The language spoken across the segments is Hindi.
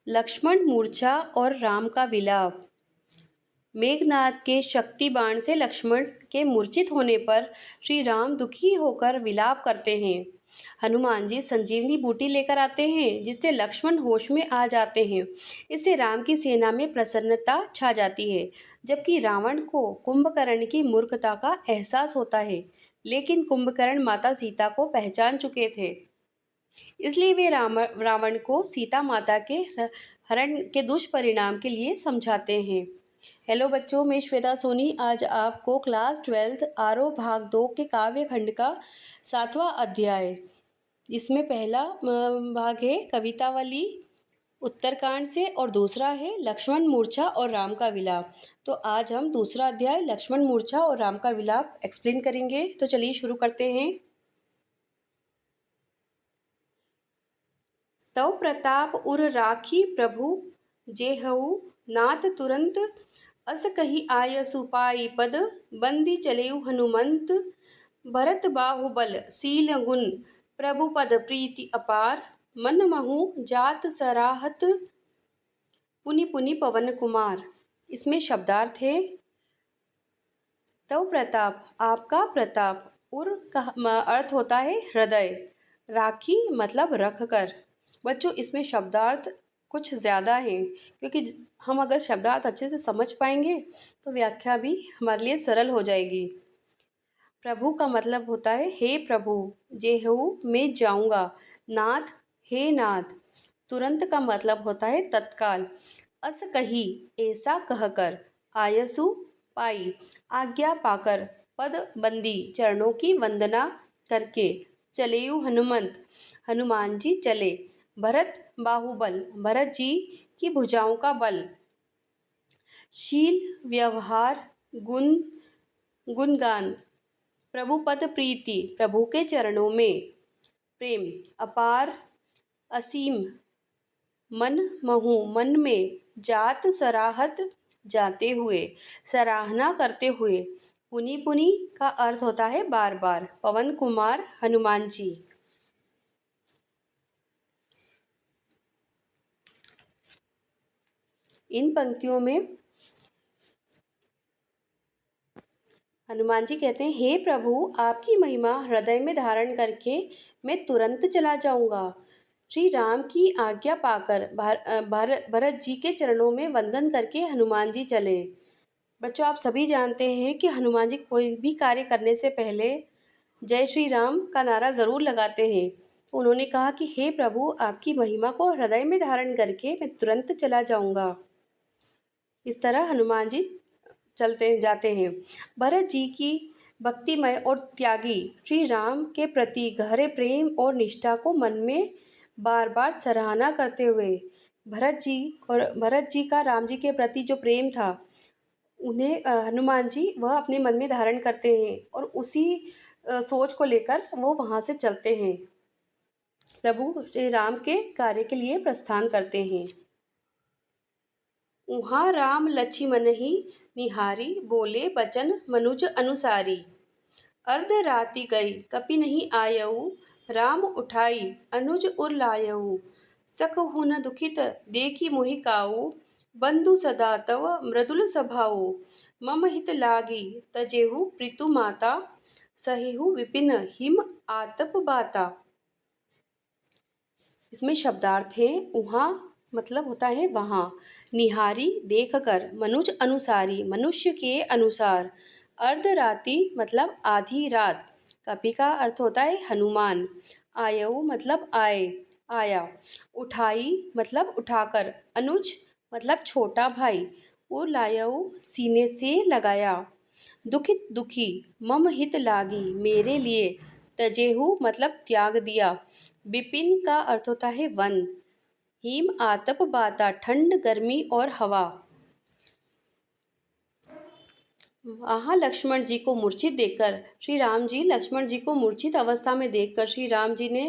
लक्ष्मण मूर्छा और राम का विलाप। मेघनाद के शक्ति बाण से लक्ष्मण के मूर्छित होने पर श्री राम दुखी होकर विलाप करते हैं। हनुमान जी संजीवनी बूटी लेकर आते हैं जिससे लक्ष्मण होश में आ जाते हैं। इससे राम की सेना में प्रसन्नता छा जाती है, जबकि रावण को कुंभकर्ण की मूर्खता का एहसास होता है। लेकिन कुंभकर्ण माता सीता को पहचान चुके थे, इसलिए वे रावण को सीता माता के हरण के दुष्परिणाम के लिए समझाते हैं। हेलो बच्चों, मैं श्वेता सोनी आज आपको क्लास 12 आरोह भाग 2 के काव्य खंड का 7वां अध्याय, इसमें पहला भाग है कवितावली उत्तरकांड से और दूसरा है लक्ष्मण मूर्छा और राम का विलाप। तो आज हम दूसरा अध्याय लक्ष्मण मूर्छा और राम का विलाप एक्सप्लेन करेंगे। तो चलिए शुरू करते हैं। तव प्रताप उर राखी प्रभु जेहऊ नाथ तुरंत अस कही आयसु पाई पद बंदी चलेउ हनुमंत भरत बाहुबल सील गुण प्रभु पद प्रीति अपार मन महु जात सराहत पुनि पुनि पवन कुमार। इसमें शब्दार्थ है। तव प्रताप आपका प्रताप, उर का अर्थ होता है हृदय, राखी मतलब रख कर। बच्चों इसमें शब्दार्थ कुछ ज़्यादा हैं, क्योंकि हम अगर शब्दार्थ अच्छे से समझ पाएंगे तो व्याख्या भी हमारे लिए सरल हो जाएगी। प्रभु का मतलब होता है हे प्रभु, जेहू मैं जाऊंगा, नाथ हे नाथ। तुरंत का मतलब होता है तत्काल। अस कही ऐसा कहकर, आयसु पाई आज्ञा पाकर, पद बंदी चरणों की वंदना करके, चलेयु हनुमंत हनुमान जी चले, भरत बाहुबल भरत जी की भुजाओं का बल, शील व्यवहार गुण गुणगान, प्रभु पद प्रीति प्रभु के चरणों में प्रेम, अपार असीम, मन महु मन में, जात सराहत जाते हुए, सराहना करते हुए, पुनि पुनि का अर्थ होता है बार बार, पवन कुमार हनुमान जी। इन पंक्तियों में हनुमान जी कहते हैं हे प्रभु, आपकी महिमा हृदय में धारण करके मैं तुरंत चला जाऊंगा। श्री राम की आज्ञा पाकर भरत जी के चरणों में वंदन करके हनुमान जी चले। बच्चों आप सभी जानते हैं कि हनुमान जी कोई भी कार्य करने से पहले जय श्री राम का नारा ज़रूर लगाते हैं। तो उन्होंने कहा कि हे प्रभु, आपकी महिमा को हृदय में धारण करके मैं तुरंत चला जाऊंगा। इस तरह हनुमान जी चलते जाते हैं। भरत जी की भक्तिमय और त्यागी श्री राम के प्रति गहरे प्रेम और निष्ठा को मन में बार बार सराहना करते हुए, भरत जी का राम जी के प्रति जो प्रेम था उन्हें हनुमान जी वह अपने मन में धारण करते हैं और उसी सोच को लेकर वो वहाँ से चलते हैं, प्रभु श्री राम के कार्य के लिए प्रस्थान करते हैं। उहाँ राम लक्ष्मण ही निहारी, बोले बचन मनुज अनुसारी। अर्ध राति गई कपि नहीं आयऊ, राम उठाई अनुज उर लायऊ। सकहु न दुखित देखी मोहि काऊ, बंधु सदा तव मृदुल स्वभाऊ। मम हित लागी तजेहु प्रीतु माता, सहेहु विपिन हिम आतप बाता। इसमें शब्दार्थ है। उहाँ मतलब होता है वहाँ, निहारी देखकर, मनुज अनुसारी मनुष्य के अनुसार, अर्धराति मतलब आधी रात, कपि का अर्थ होता है हनुमान, आयऊ मतलब आए आया, उठाई मतलब उठाकर, अनुज मतलब छोटा भाई, और लायऊ सीने से लगाया, दुखित दुखी, मम हित लागी मेरे लिए, तजेहु मतलब त्याग दिया, विपिन का अर्थ होता है वन, हिम आतप बाता ठंड गर्मी और हवा। वहाँ लक्ष्मण जी को मूर्छित देखकर श्री राम जी लक्ष्मण जी को मूर्छित अवस्था में देखकर श्री राम जी ने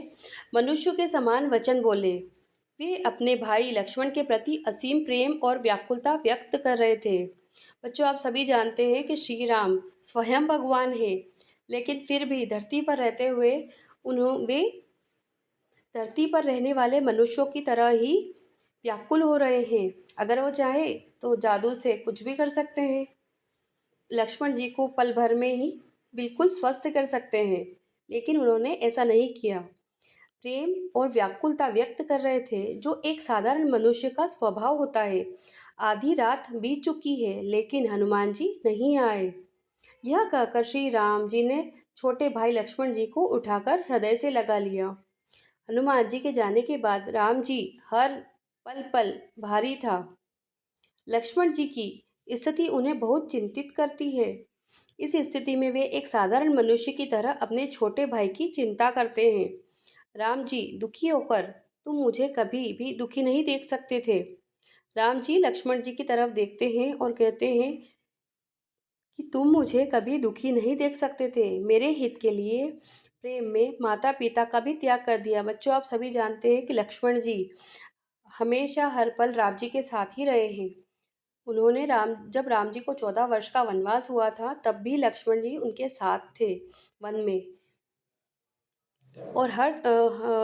मनुष्य के समान वचन बोले। वे अपने भाई लक्ष्मण के प्रति असीम प्रेम और व्याकुलता व्यक्त कर रहे थे। बच्चों आप सभी जानते हैं कि श्री राम स्वयं भगवान हैं, लेकिन फिर भी धरती पर रहते हुए वे धरती पर रहने वाले मनुष्यों की तरह ही व्याकुल हो रहे हैं। अगर वो चाहे तो जादू से कुछ भी कर सकते हैं। लक्ष्मण जी को पल भर में ही बिल्कुल स्वस्थ कर सकते हैं, लेकिन उन्होंने ऐसा नहीं किया। प्रेम और व्याकुलता व्यक्त कर रहे थे, जो एक साधारण मनुष्य का स्वभाव होता है। आधी रात बीत चुकी है, लेकिन हनुमान जी नहीं आए। यह कहकर श्री राम जी ने छोटे भाई लक्ष्मण जी को उठाकर हृदय से लगा लिया। हनुमान जी के जाने के बाद राम जी हर पल पल भारी था। लक्ष्मण जी की स्थिति उन्हें बहुत चिंतित करती है। इस स्थिति में वे एक साधारण मनुष्य की तरह अपने छोटे भाई की चिंता करते हैं। राम जी दुखी होकर, तुम मुझे कभी भी दुखी नहीं देख सकते थे। राम जी लक्ष्मण जी की तरफ देखते हैं और कहते हैं कि तुम मुझे कभी दुखी नहीं देख सकते थे। मेरे हित के लिए प्रेम में माता पिता का भी त्याग कर दिया। बच्चों, आप सभी जानते हैं कि लक्ष्मण जी हमेशा हर पल राम जी के साथ ही रहे हैं। उन्होंने जब राम जी को 14 वर्ष का वनवास हुआ था, तब भी लक्ष्मण जी उनके साथ थे वन में। और हर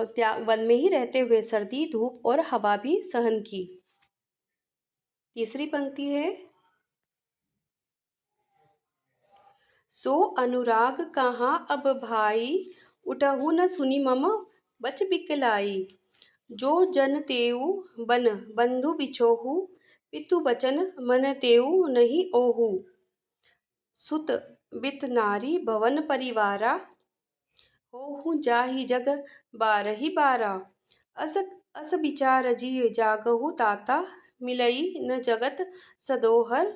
त्याग वन में ही रहते हुए सर्दी धूप और हवा भी सहन की। तीसरी पंक्ति है, सो अनुराग कहाँ अब भाई, उठहु न सुनी मम बच बिकलाई। जो जन तेऊ बन बंधु बिछोहु, पितु बचन मन तेऊ नहीं ओहु। सुत बित नारी भवन परिवारा, होहु जाहि जग बारहि बारा। अस अस विचार जी जागहु ताता, मिलई न जगत सदोहर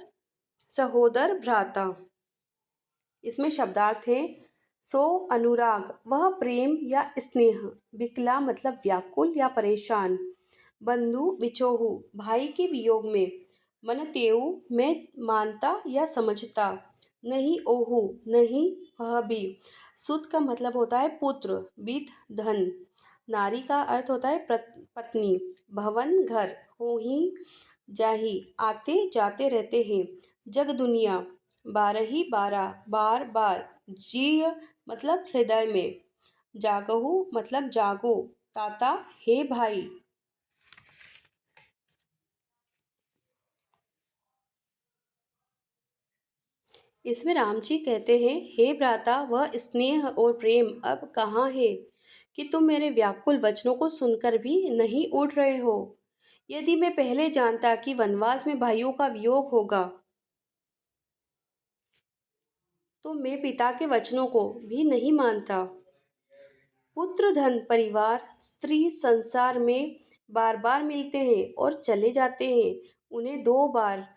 सहोदर भ्राता। इसमें शब्दार्थ है, सो अनुराग वह प्रेम या स्नेह, विकला मतलब व्याकुल या परेशान, बंधु बिछोहु भाई के वियोग में, मन तेऊ मैं मानता या समझता, नहीं ओहु नहीं वह भी। सुत का मतलब होता है पुत्र, बीत धन, नारी का अर्थ होता है पत्नी, भवन घर, होही जाही आते जाते रहते हैं, जग दुनिया, बारही बारह बार बार, जीय मतलब हृदय में, जागहु मतलब जागो, ताता हे भाई। इसमें राम जी कहते हैं, हे भ्राता वह स्नेह और प्रेम अब कहाँ है कि तुम मेरे व्याकुल वचनों को सुनकर भी नहीं उड़ रहे हो। यदि मैं पहले जानता कि वनवास में भाइयों का वियोग होगा, तो मैं पिता के वचनों को भी नहीं मानता। पुत्र धन परिवार स्त्री संसार में बार बार मिलते हैं और चले जाते हैं। उन्हें दो बार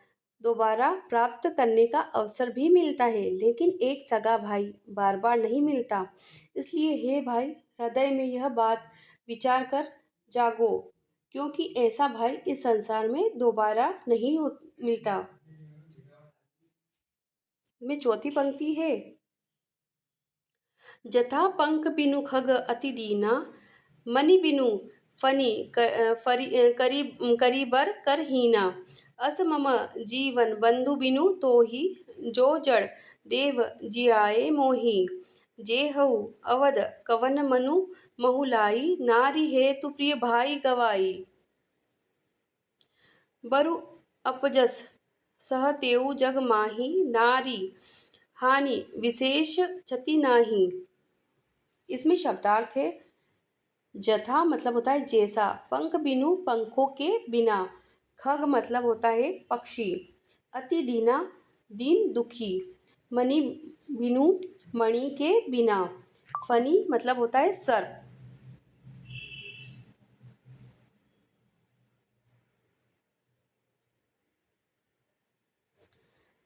दोबारा प्राप्त करने का अवसर भी मिलता है, लेकिन एक सगा भाई बार बार नहीं मिलता। इसलिए हे भाई, हृदय में यह बात विचार कर जागो, क्योंकि ऐसा भाई इस संसार में दोबारा नहीं मिलता। में चौथी पंक्ति है, जथा पंख बिनु खग अति दीना, मनि बिनु फनी करी बर कर हीना। अस मम जीवन बंधु बिनु तोहि, जो जड़ देव जियाए मोहि। जेहऊ अवध कवन मनु महुलाई, नारी हेतु प्रिय भाई गवाई। बरु अपजस सह तेऊ जग माही, नारी हानि विशेष क्षति नाही। इसमें शब्दार्थ है, जथा मतलब होता है जैसा, पंख बिनु पंखों के बिना, खग मतलब होता है पक्षी, अति दीना दीन दुखी, मणि बिनु मणि के बिना, फनी मतलब होता है सर्प।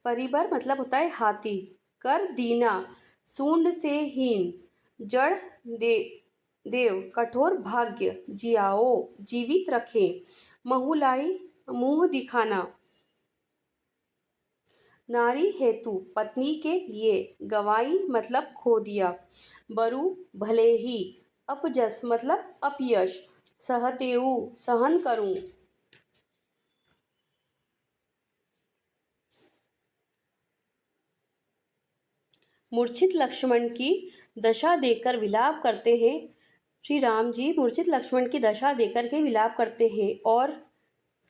परिबर मतलब होता है हाथी, कर दीना सूंड से हीन, जड़ दे देव कठोर भाग्य, जियाओ जीवित रखे, महुलाई मुंह दिखाना, नारी हेतु पत्नी के लिए, गवाई मतलब खो दिया, बरु भले ही, अपजस मतलब अपयश, सहतेऊ सहन करूं। मूर्छित लक्ष्मण की दशा देखकर विलाप करते हैं। श्री राम जी मूर्छित लक्ष्मण की दशा देखकर के विलाप करते हैं और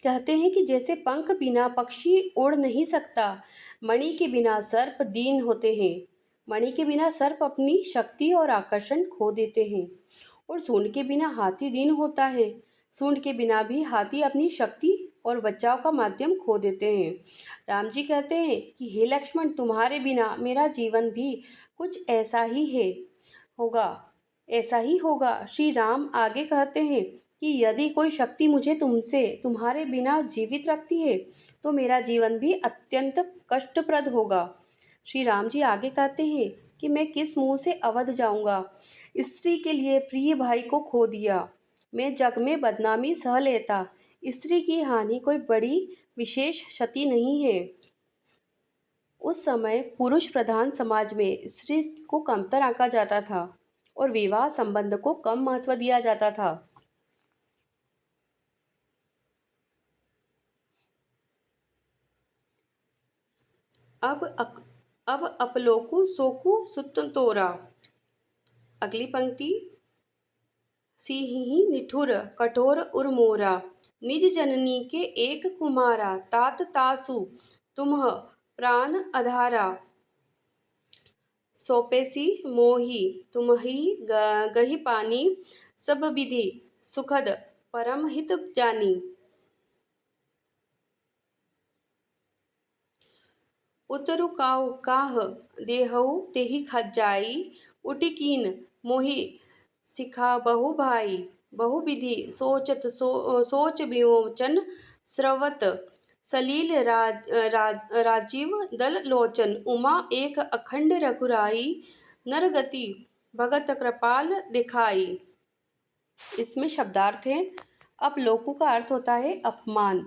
कहते हैं कि जैसे पंख बिना पक्षी उड़ नहीं सकता, मणि के बिना सर्प दीन होते हैं। मणि के बिना सर्प अपनी शक्ति और आकर्षण खो देते हैं, और सूंड के बिना हाथी दीन होता है। सूंड के बिना भी हाथी अपनी शक्ति और बचाव का माध्यम खो देते हैं। राम जी कहते हैं कि हे लक्ष्मण, तुम्हारे बिना मेरा जीवन भी कुछ ऐसा ही होगा। श्री राम आगे कहते हैं कि यदि कोई शक्ति मुझे तुम्हारे बिना जीवित रखती है तो मेरा जीवन भी अत्यंत कष्टप्रद होगा। श्री राम जी आगे कहते हैं कि मैं किस मुंह से अवध जाऊंगा। स्त्री के लिए प्रिय भाई को खो दिया, मैं जग में बदनामी सह लेता। स्त्री की हानि कोई बड़ी विशेष क्षति नहीं है। उस समय पुरुष प्रधान समाज में स्त्री को कमतर आंका जाता था और विवाह संबंध को कम महत्व दिया जाता था। अब अपलोकु सोकु सुत तोरा। अगली पंक्ति, सिंहि निठुर कठोर उर्मोरा, निज जननी के एक कुमारा, तात तासु तुम्ह प्राण अधारा। सौंपेसी मोहि तुम्हि गहि पानी, सब विधि सुखद परम हित जानी। उतरु काह देहउ तेहि जाई, उठी कीन मोहि सिखा भाई। बहु विधि सोच विमोचन, स्रवत सलील राजीव दल लोचन। उमा एक अखंड रघुराई, नरगति भगत कृपाल दिखाई। इसमें शब्दार्थ है। अपलोकु का अर्थ होता है अपमान।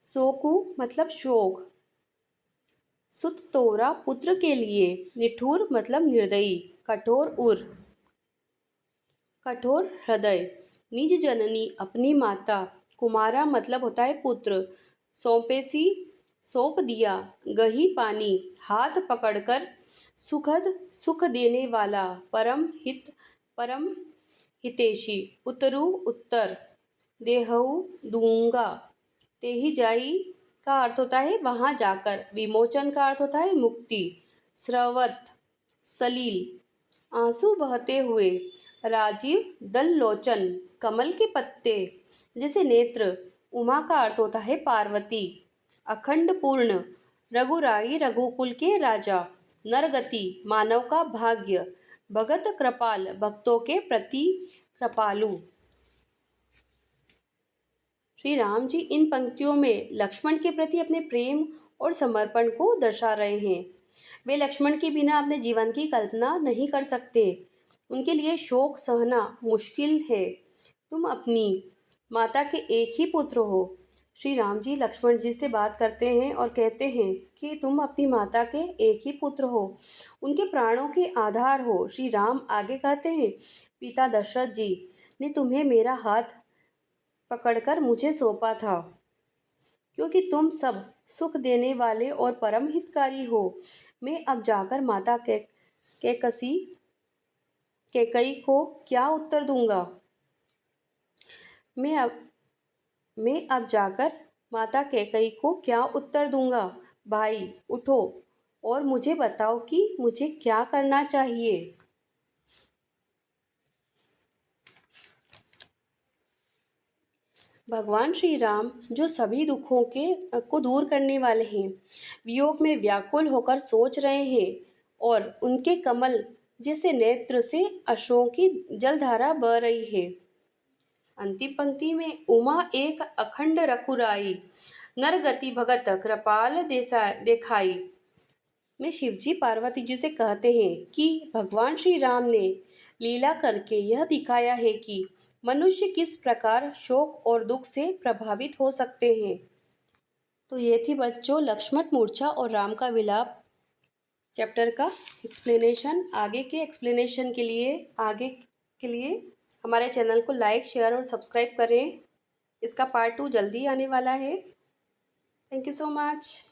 शोकु मतलब शोक। सुत तोरा पुत्र के लिए। निठुर मतलब निर्दयी। कठोर हृदय। निज जननी अपनी माता। कुमारा मतलब होता है पुत्र। सौंपेसी सौंप दिया। गही पानी हाथ पकड़कर। सुखद सुख देने वाला। परम हितैषी। उतरु उत्तर। देहउ दूंगा। तेहि जाई का अर्थ होता है वहां जाकर। विमोचन का अर्थ होता है मुक्ति। स्रवत सलील आंसू बहते हुए। राजीव दल लोचन कमल के पत्ते जैसे नेत्र। उमा का अर्थ होता है पार्वती। अखंड पूर्ण रघुराई रघुकुल के राजा। नरगति मानव का भाग्य। भगत कृपाल भक्तों के प्रति कृपालु। श्री राम जी इन पंक्तियों में लक्ष्मण के प्रति अपने प्रेम और समर्पण को दर्शा रहे हैं। वे लक्ष्मण के बिना अपने जीवन की कल्पना नहीं कर सकते। उनके लिए शोक सहना मुश्किल है। तुम अपनी माता के एक ही पुत्र हो। श्री राम जी लक्ष्मण जी से बात करते हैं और कहते हैं कि तुम अपनी माता के एक ही पुत्र हो, उनके प्राणों के आधार हो। श्री राम आगे कहते हैं, पिता दशरथ जी ने तुम्हें मेरा हाथ पकड़कर मुझे सौंपा था, क्योंकि तुम सब सुख देने वाले और परम हितकारी हो। मैं अब जाकर माता कैकई को क्या उत्तर दूंगा। मैं अब जाकर माता कैकई को क्या उत्तर दूंगा। भाई उठो और मुझे बताओ कि मुझे क्या करना चाहिए। भगवान श्री राम जो सभी दुखों को दूर करने वाले हैं, वियोग में व्याकुल होकर सोच रहे हैं और उनके कमल जैसे नेत्र से अश्रुओं की जलधारा बह रही है। अंतिम पंक्ति में, उमा एक अखंड रघुराई, नरगति भगत कृपाल देखाई। में शिवजी पार्वती जी से कहते हैं कि भगवान श्री राम ने लीला करके यह दिखाया है कि मनुष्य किस प्रकार शोक और दुख से प्रभावित हो सकते हैं। तो ये थी बच्चों लक्ष्मण मूर्छा और राम का विलाप चैप्टर का एक्सप्लेनेशन। आगे के लिए हमारे चैनल को लाइक, शेयर और सब्सक्राइब करें। इसका पार्ट 2 जल्दी आने वाला है। Thank you so much.